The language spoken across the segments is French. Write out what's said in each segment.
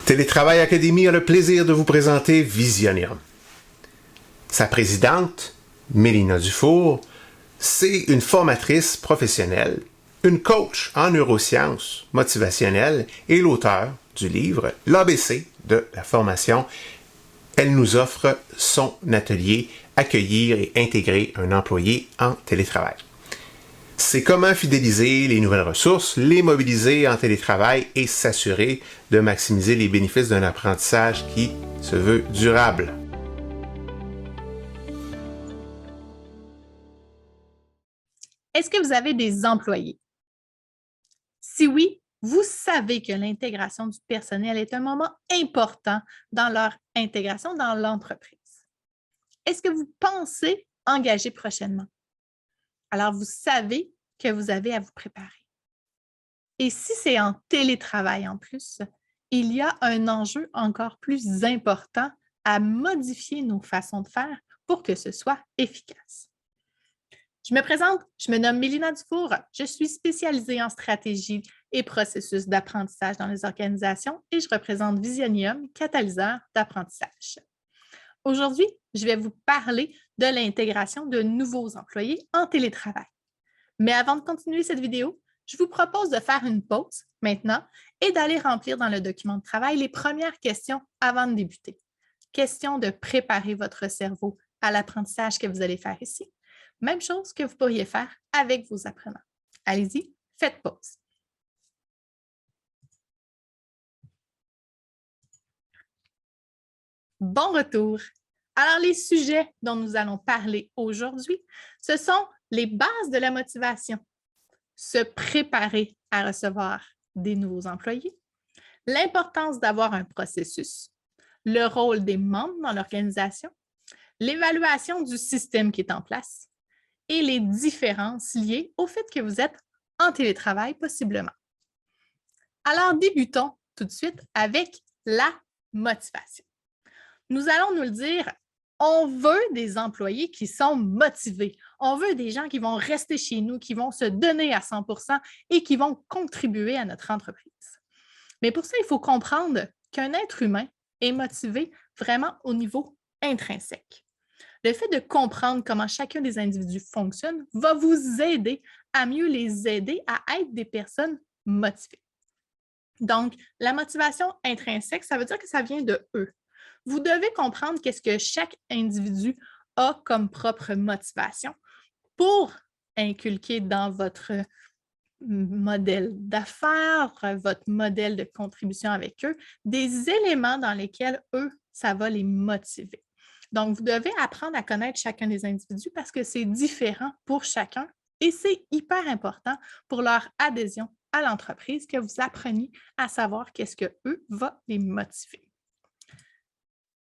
Télétravail Académie a le plaisir de vous présenter Visionium. Sa présidente, Mélina Dufour, c'est une formatrice professionnelle, une coach en neurosciences motivationnelles et l'auteur du livre L'ABC de la formation. Elle nous offre son atelier Accueillir et intégrer un employé en télétravail. C'est comment fidéliser les nouvelles ressources, les mobiliser en télétravail et s'assurer de maximiser les bénéfices d'un apprentissage qui se veut durable. Est-ce que vous avez des employés? Si oui, vous savez que l'intégration du personnel est un moment important dans leur intégration dans l'entreprise. Est-ce que vous pensez engager prochainement? Alors, vous savez que vous avez à vous préparer. Et si c'est en télétravail en plus, il y a un enjeu encore plus important à modifier nos façons de faire pour que ce soit efficace. Je me présente, je me nomme Mélina Dufour, je suis spécialisée en stratégie et processus d'apprentissage dans les organisations et je représente Visionium, catalyseur d'apprentissage. Aujourd'hui, je vais vous parler de l'intégration de nouveaux employés en télétravail. Mais avant de continuer cette vidéo, je vous propose de faire une pause maintenant et d'aller remplir dans le document de travail les premières questions avant de débuter. Question de préparer votre cerveau à l'apprentissage que vous allez faire ici. Même chose que vous pourriez faire avec vos apprenants. Allez-y, faites pause. Bon retour! Alors, les sujets dont nous allons parler aujourd'hui, ce sont les bases de la motivation, se préparer à recevoir des nouveaux employés, l'importance d'avoir un processus, le rôle des membres dans l'organisation, l'évaluation du système qui est en place et les différences liées au fait que vous êtes en télétravail possiblement. Alors, débutons tout de suite avec la motivation. Nous allons nous le dire, on veut des employés qui sont motivés. On veut des gens qui vont rester chez nous, qui vont se donner à 100% et qui vont contribuer à notre entreprise. Mais pour ça, il faut comprendre qu'un être humain est motivé vraiment au niveau intrinsèque. Le fait de comprendre comment chacun des individus fonctionne va vous aider à mieux les aider à être des personnes motivées. Donc, la motivation intrinsèque, ça veut dire que ça vient de eux. Vous devez comprendre qu'est-ce que chaque individu a comme propre motivation pour inculquer dans votre modèle d'affaires, votre modèle de contribution avec eux, des éléments dans lesquels eux, ça va les motiver. Donc, vous devez apprendre à connaître chacun des individus parce que c'est différent pour chacun et c'est hyper important pour leur adhésion à l'entreprise que vous appreniez à savoir qu'est-ce que eux va les motiver.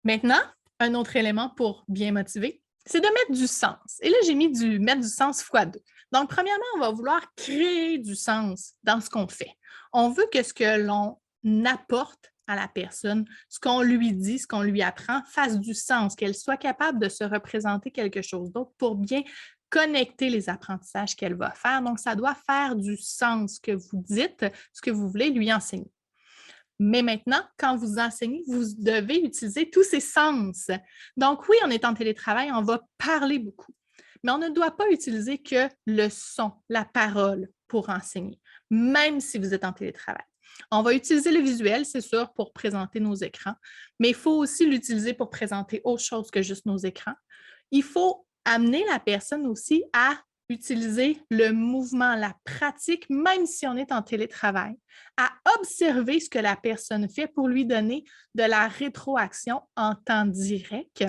Maintenant, un autre élément pour bien motiver, c'est de mettre du sens. Et là, j'ai mis mettre du sens x2. Donc, premièrement, on va vouloir créer du sens dans ce qu'on fait. On veut que ce que l'on apporte à la personne, ce qu'on lui dit, ce qu'on lui apprend, fasse du sens, qu'elle soit capable de se représenter quelque chose d'autre pour bien connecter les apprentissages qu'elle va faire. Donc, ça doit faire du sens ce que vous dites, ce que vous voulez lui enseigner. Mais maintenant, quand vous enseignez, vous devez utiliser tous ces sens. Donc oui, on est en télétravail, on va parler beaucoup, mais on ne doit pas utiliser que le son, la parole pour enseigner, même si vous êtes en télétravail. On va utiliser le visuel, c'est sûr, pour présenter nos écrans, mais il faut aussi l'utiliser pour présenter autre chose que juste nos écrans. Il faut amener la personne aussi à utiliser le mouvement, la pratique, même si on est en télétravail, à observer ce que la personne fait pour lui donner de la rétroaction en temps direct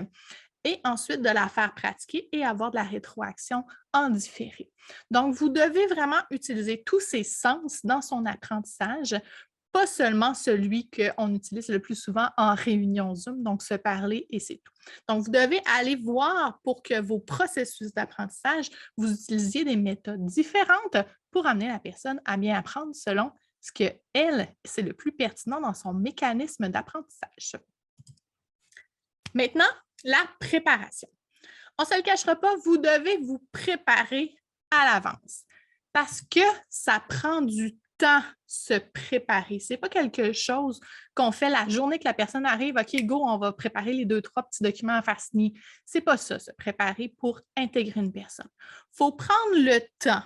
et ensuite de la faire pratiquer et avoir de la rétroaction en différé. Donc, vous devez vraiment utiliser tous ces sens dans son apprentissage, pas seulement celui qu'on utilise le plus souvent en réunion Zoom, donc se parler et c'est tout. Donc, vous devez aller voir pour que vos processus d'apprentissage, vous utilisiez des méthodes différentes pour amener la personne à bien apprendre selon ce qu'elle, c'est le plus pertinent dans son mécanisme d'apprentissage. Maintenant, la préparation. On ne se le cachera pas, vous devez vous préparer à l'avance parce que ça prend du temps se préparer. Ce n'est pas quelque chose qu'on fait la journée que la personne arrive, OK, go, on va préparer les 2, 3 petits documents à faire signer. Ce n'est pas ça, se préparer pour intégrer une personne. Il faut prendre le temps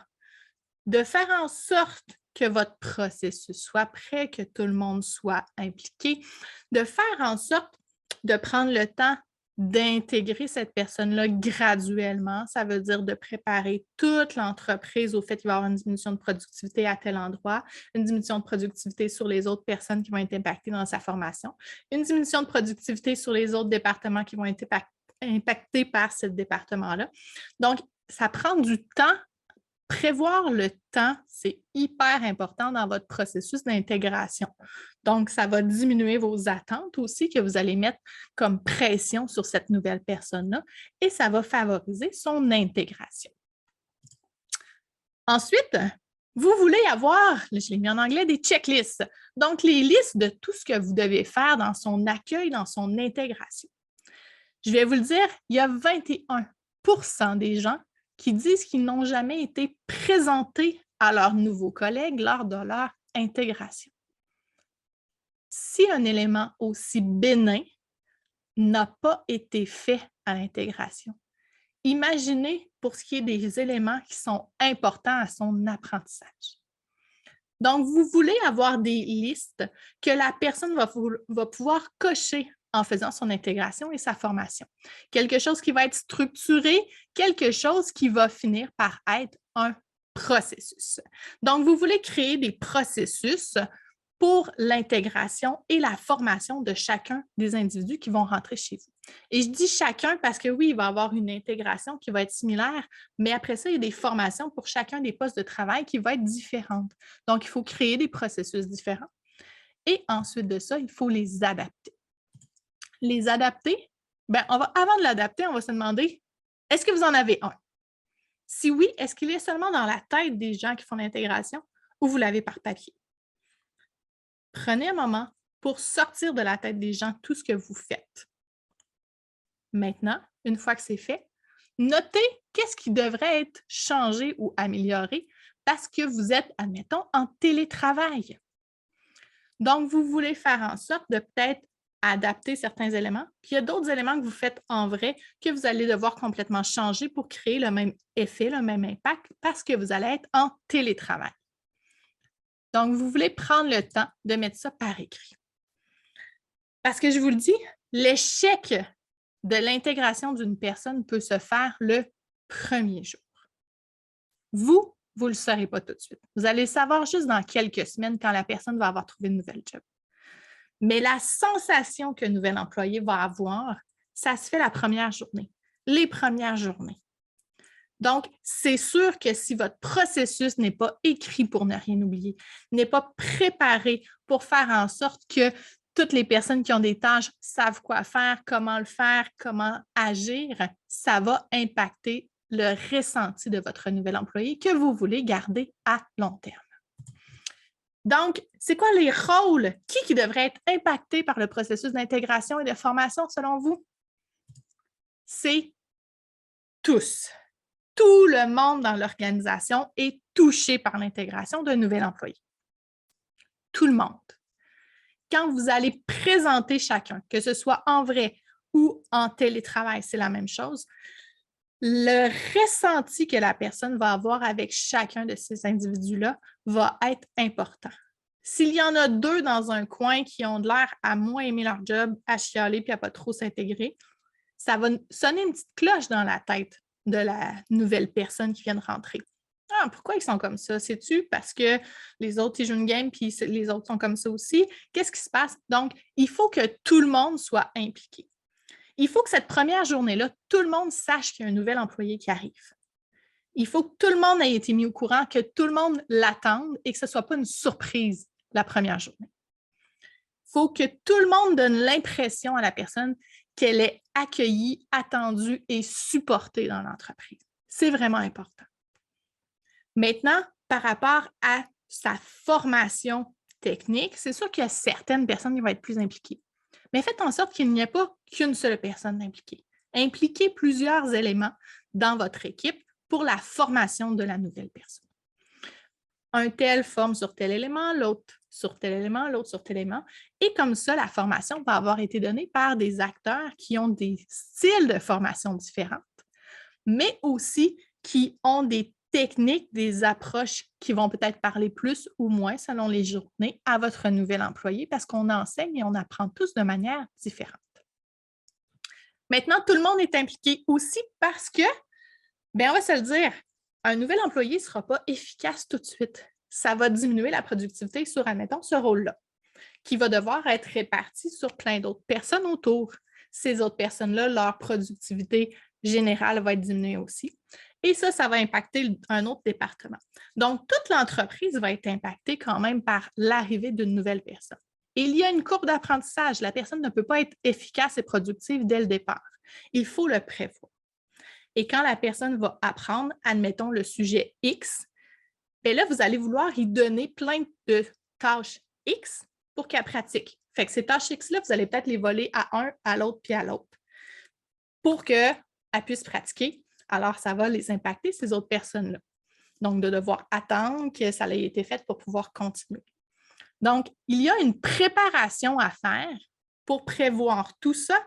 de faire en sorte que votre processus soit prêt, que tout le monde soit impliqué, de faire en sorte de prendre le temps d'intégrer cette personne-là graduellement. Ça veut dire de préparer toute l'entreprise au fait qu'il va y avoir une diminution de productivité à tel endroit, une diminution de productivité sur les autres personnes qui vont être impactées dans sa formation, une diminution de productivité sur les autres départements qui vont être impactés par ce département-là. Donc, ça prend du temps. Prévoir le temps, c'est hyper important dans votre processus d'intégration. Donc, ça va diminuer vos attentes aussi que vous allez mettre comme pression sur cette nouvelle personne-là et ça va favoriser son intégration. Ensuite, vous voulez avoir, je l'ai mis en anglais, des checklists. Donc, les listes de tout ce que vous devez faire dans son accueil, dans son intégration. Je vais vous le dire, il y a 21% des gens qui disent qu'ils n'ont jamais été présentés à leurs nouveaux collègues lors de leur intégration. Si un élément aussi bénin n'a pas été fait à l'intégration, imaginez pour ce qui est des éléments qui sont importants à son apprentissage. Donc, vous voulez avoir des listes que la personne va pouvoir cocher en faisant son intégration et sa formation. Quelque chose qui va être structuré, quelque chose qui va finir par être un processus. Donc, vous voulez créer des processus pour l'intégration et la formation de chacun des individus qui vont rentrer chez vous. Et je dis chacun parce que oui, il va y avoir une intégration qui va être similaire, mais après ça, il y a des formations pour chacun des postes de travail qui vont être différentes. Donc, il faut créer des processus différents. Et ensuite de ça, il faut les adapter. Les adapter, avant de l'adapter, on va se demander, est-ce que vous en avez un? Si oui, est-ce qu'il est seulement dans la tête des gens qui font l'intégration ou vous l'avez par papier? Prenez un moment pour sortir de la tête des gens tout ce que vous faites. Maintenant, une fois que c'est fait, notez qu'est-ce qui devrait être changé ou amélioré parce que vous êtes, admettons, en télétravail. Donc, vous voulez faire en sorte de peut-être adapter certains éléments, puis il y a d'autres éléments que vous faites en vrai que vous allez devoir complètement changer pour créer le même effet, le même impact, parce que vous allez être en télétravail. Donc, vous voulez prendre le temps de mettre ça par écrit. Parce que je vous le dis, l'échec de l'intégration d'une personne peut se faire le premier jour. Vous ne le saurez pas tout de suite. Vous allez le savoir juste dans quelques semaines quand la personne va avoir trouvé une nouvelle job. Mais la sensation que le nouvel employé va avoir, ça se fait la première journée, les premières journées. Donc, c'est sûr que si votre processus n'est pas écrit pour ne rien oublier, n'est pas préparé pour faire en sorte que toutes les personnes qui ont des tâches savent quoi faire, comment agir, ça va impacter le ressenti de votre nouvel employé que vous voulez garder à long terme. Donc, c'est quoi les rôles? Qui devrait être impacté par le processus d'intégration et de formation selon vous? C'est tous. Tout le monde dans l'organisation est touché par l'intégration d'un nouvel employé. Tout le monde. Quand vous allez présenter chacun, que ce soit en vrai ou en télétravail, c'est la même chose, le ressenti que la personne va avoir avec chacun de ces individus-là va être important. S'il y en a 2 dans un coin qui ont de l'air à moins aimer leur job, à chialer puis à pas trop s'intégrer, ça va sonner une petite cloche dans la tête de la nouvelle personne qui vient de rentrer. Ah, pourquoi ils sont comme ça? C'est-tu parce que les autres, ils jouent une game puis les autres sont comme ça aussi? Qu'est-ce qui se passe? Donc, il faut que tout le monde soit impliqué. Il faut que cette première journée-là, tout le monde sache qu'il y a un nouvel employé qui arrive. Il faut que tout le monde ait été mis au courant, que tout le monde l'attende et que ce ne soit pas une surprise la première journée. Il faut que tout le monde donne l'impression à la personne qu'elle est accueillie, attendue et supportée dans l'entreprise. C'est vraiment important. Maintenant, par rapport à sa formation technique, c'est sûr qu'il y a certaines personnes qui vont être plus impliquées. Mais faites en sorte qu'il n'y ait pas qu'une seule personne impliquée. Impliquez plusieurs éléments dans votre équipe pour la formation de la nouvelle personne. un tel forme sur tel élément, l'autre sur tel élément, l'autre sur tel élément. Et comme ça, la formation va avoir été donnée par des acteurs qui ont des styles de formation différents, mais aussi qui ont des techniques, des approches qui vont peut-être parler plus ou moins selon les journées à votre nouvel employé parce qu'on enseigne et on apprend tous de manière différente. Maintenant, tout le monde est impliqué aussi parce que, bien, on va se le dire, un nouvel employé ne sera pas efficace tout de suite. Ça va diminuer la productivité sur, admettons, ce rôle-là, qui va devoir être réparti sur plein d'autres personnes autour. Ces autres personnes-là, leur productivité générale va être diminuée aussi. Et ça va impacter un autre département. Donc, toute l'entreprise va être impactée quand même par l'arrivée d'une nouvelle personne. Et il y a une courbe d'apprentissage. La personne ne peut pas être efficace et productive dès le départ. Il faut le prévoir. Et quand la personne va apprendre, admettons le sujet X, bien là, vous allez vouloir y donner plein de tâches X pour qu'elle pratique. Fait que ces tâches X-là, vous allez peut-être les voler à un, à l'autre, puis à l'autre pour qu'elle puisse pratiquer. Alors, ça va les impacter, ces autres personnes-là. Donc, de devoir attendre que ça ait été fait pour pouvoir continuer. Donc, il y a une préparation à faire pour prévoir tout ça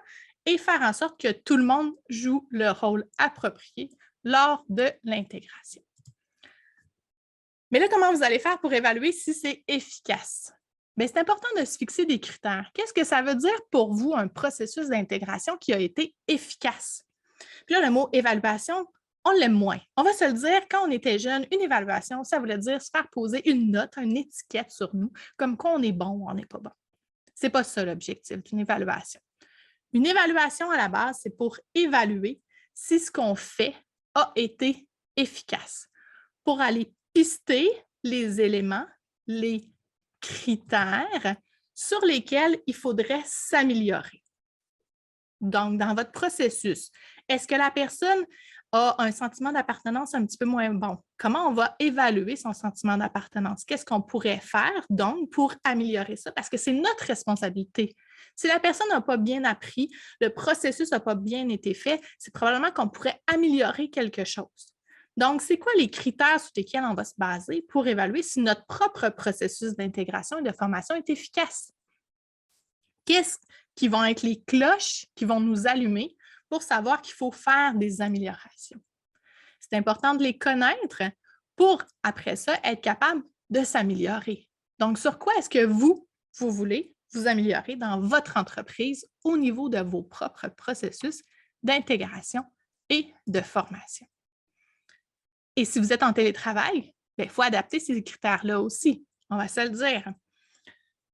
et faire en sorte que tout le monde joue le rôle approprié lors de l'intégration. Mais là, comment vous allez faire pour évaluer si c'est efficace? Bien, c'est important de se fixer des critères. Qu'est-ce que ça veut dire pour vous, un processus d'intégration qui a été efficace? Puis là, le mot évaluation, on l'aime moins. On va se le dire, quand on était jeune, une évaluation, ça voulait dire se faire poser une note, une étiquette sur nous, comme quoi on est bon ou on n'est pas bon. Ce n'est pas ça l'objectif d'une évaluation. Une évaluation, à la base, c'est pour évaluer si ce qu'on fait a été efficace, pour aller pister les éléments, les critères sur lesquels il faudrait s'améliorer. Donc, dans votre processus, est-ce que la personne a un sentiment d'appartenance un petit peu moins bon? Comment on va évaluer son sentiment d'appartenance? Qu'est-ce qu'on pourrait faire, donc, pour améliorer ça? Parce que c'est notre responsabilité. Si la personne n'a pas bien appris, le processus n'a pas bien été fait, c'est probablement qu'on pourrait améliorer quelque chose. Donc, c'est quoi les critères sur lesquels on va se baser pour évaluer si notre propre processus d'intégration et de formation est efficace? Qu'est-ce qui vont être les cloches qui vont nous allumer pour savoir qu'il faut faire des améliorations? C'est important de les connaître pour, après ça, être capable de s'améliorer. Donc, sur quoi est-ce que vous voulez vous améliorer dans votre entreprise au niveau de vos propres processus d'intégration et de formation? Et si vous êtes en télétravail, il faut adapter ces critères-là aussi. On va se le dire.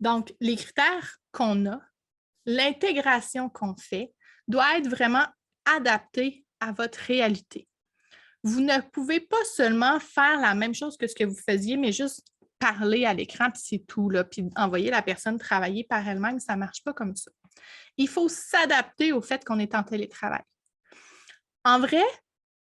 Donc, les critères qu'on a, l'intégration qu'on fait, doit être vraiment adaptée à votre réalité. Vous ne pouvez pas seulement faire la même chose que ce que vous faisiez, mais juste parler à l'écran, puis c'est tout, là, puis envoyer la personne travailler par elle-même, ça ne marche pas comme ça. Il faut s'adapter au fait qu'on est en télétravail. En vrai,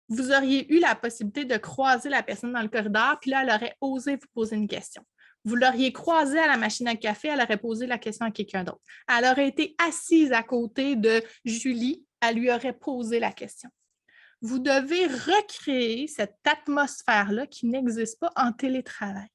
vous auriez eu la possibilité de croiser la personne dans le corridor, puis là, elle aurait osé vous poser une question. Vous l'auriez croisée à la machine à café, elle aurait posé la question à quelqu'un d'autre. Elle aurait été assise à côté de Julie, elle lui aurait posé la question. Vous devez recréer cette atmosphère-là qui n'existe pas en télétravail.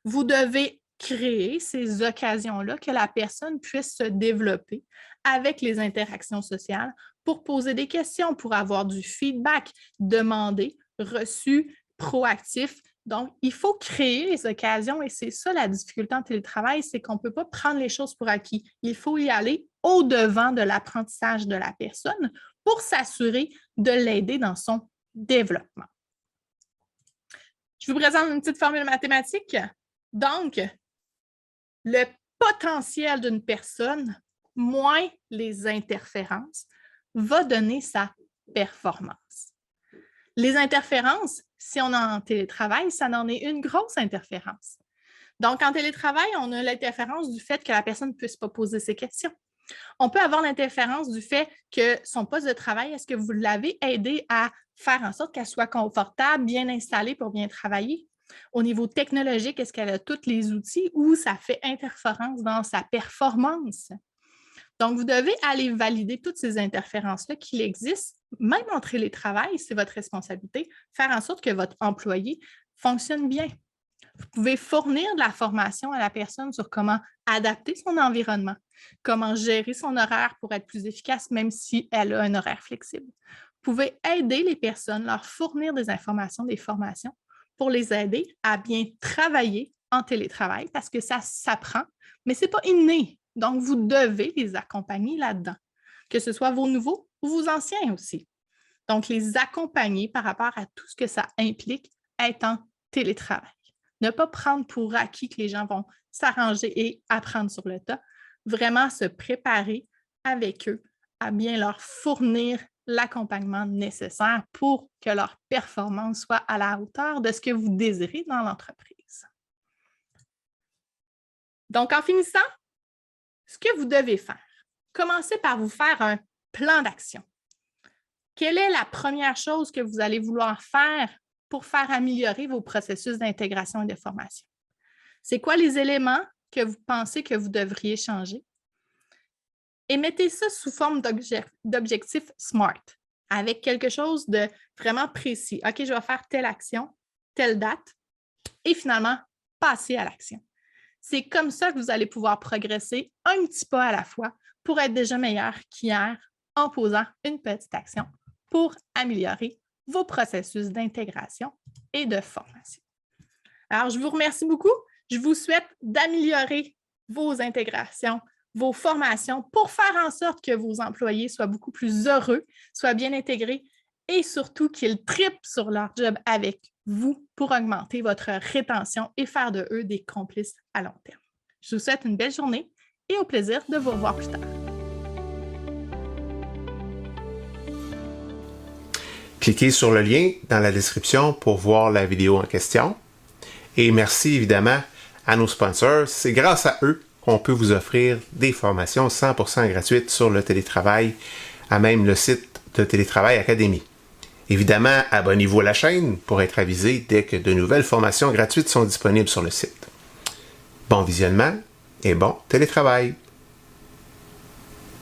Vous devez créer ces occasions-là que la personne puisse se développer avec les interactions sociales pour poser des questions, pour avoir du feedback, demander, reçu, proactif. Donc, il faut créer les occasions et c'est ça la difficulté en télétravail, c'est qu'on ne peut pas prendre les choses pour acquis. Il faut y aller au-devant de l'apprentissage de la personne pour s'assurer de l'aider dans son développement. Je vous présente une petite formule mathématique. Donc, le potentiel d'une personne moins les interférences va donner sa performance. Les interférences, si on est en télétravail, ça en est une grosse interférence. Donc, en télétravail, on a l'interférence du fait que la personne ne puisse pas poser ses questions. On peut avoir l'interférence du fait que son poste de travail, est-ce que vous l'avez aidé à faire en sorte qu'elle soit confortable, bien installée pour bien travailler? Au niveau technologique, est-ce qu'elle a tous les outils ou ça fait interférence dans sa performance? Donc, vous devez aller valider toutes ces interférences-là qu'il existe, même en télétravail, c'est votre responsabilité, faire en sorte que votre employé fonctionne bien. Vous pouvez fournir de la formation à la personne sur comment adapter son environnement, comment gérer son horaire pour être plus efficace, même si elle a un horaire flexible. Vous pouvez aider les personnes, leur fournir des informations, des formations pour les aider à bien travailler en télétravail parce que ça s'apprend, mais ce n'est pas inné. Donc, vous devez les accompagner là-dedans, que ce soit vos nouveaux ou vos anciens aussi. Donc, les accompagner par rapport à tout ce que ça implique être en télétravail. Ne pas prendre pour acquis que les gens vont s'arranger et apprendre sur le tas. Vraiment se préparer avec eux à bien leur fournir l'accompagnement nécessaire pour que leur performance soit à la hauteur de ce que vous désirez dans l'entreprise. Donc, en finissant, ce que vous devez faire, commencez par vous faire un plan d'action. Quelle est la première chose que vous allez vouloir faire pour faire améliorer vos processus d'intégration et de formation? C'est quoi les éléments que vous pensez que vous devriez changer? Et mettez ça sous forme d'objectifs SMART, avec quelque chose de vraiment précis. OK, je vais faire telle action, telle date, et finalement, passer à l'action. C'est comme ça que vous allez pouvoir progresser un petit pas à la fois pour être déjà meilleur qu'hier en posant une petite action pour améliorer vos processus d'intégration et de formation. Alors, je vous remercie beaucoup. Je vous souhaite d'améliorer vos intégrations, vos formations pour faire en sorte que vos employés soient beaucoup plus heureux, soient bien intégrés et surtout qu'ils trippent sur leur job avec vous pour augmenter votre rétention et faire de eux des complices à long terme. Je vous souhaite une belle journée et au plaisir de vous revoir plus tard. Cliquez sur le lien dans la description pour voir la vidéo en question. Et merci évidemment à nos sponsors. C'est grâce à eux qu'on peut vous offrir des formations 100% gratuites sur le télétravail, à même le site de Télétravail Académie. Évidemment, abonnez-vous à la chaîne pour être avisé dès que de nouvelles formations gratuites sont disponibles sur le site. Bon visionnement et bon télétravail!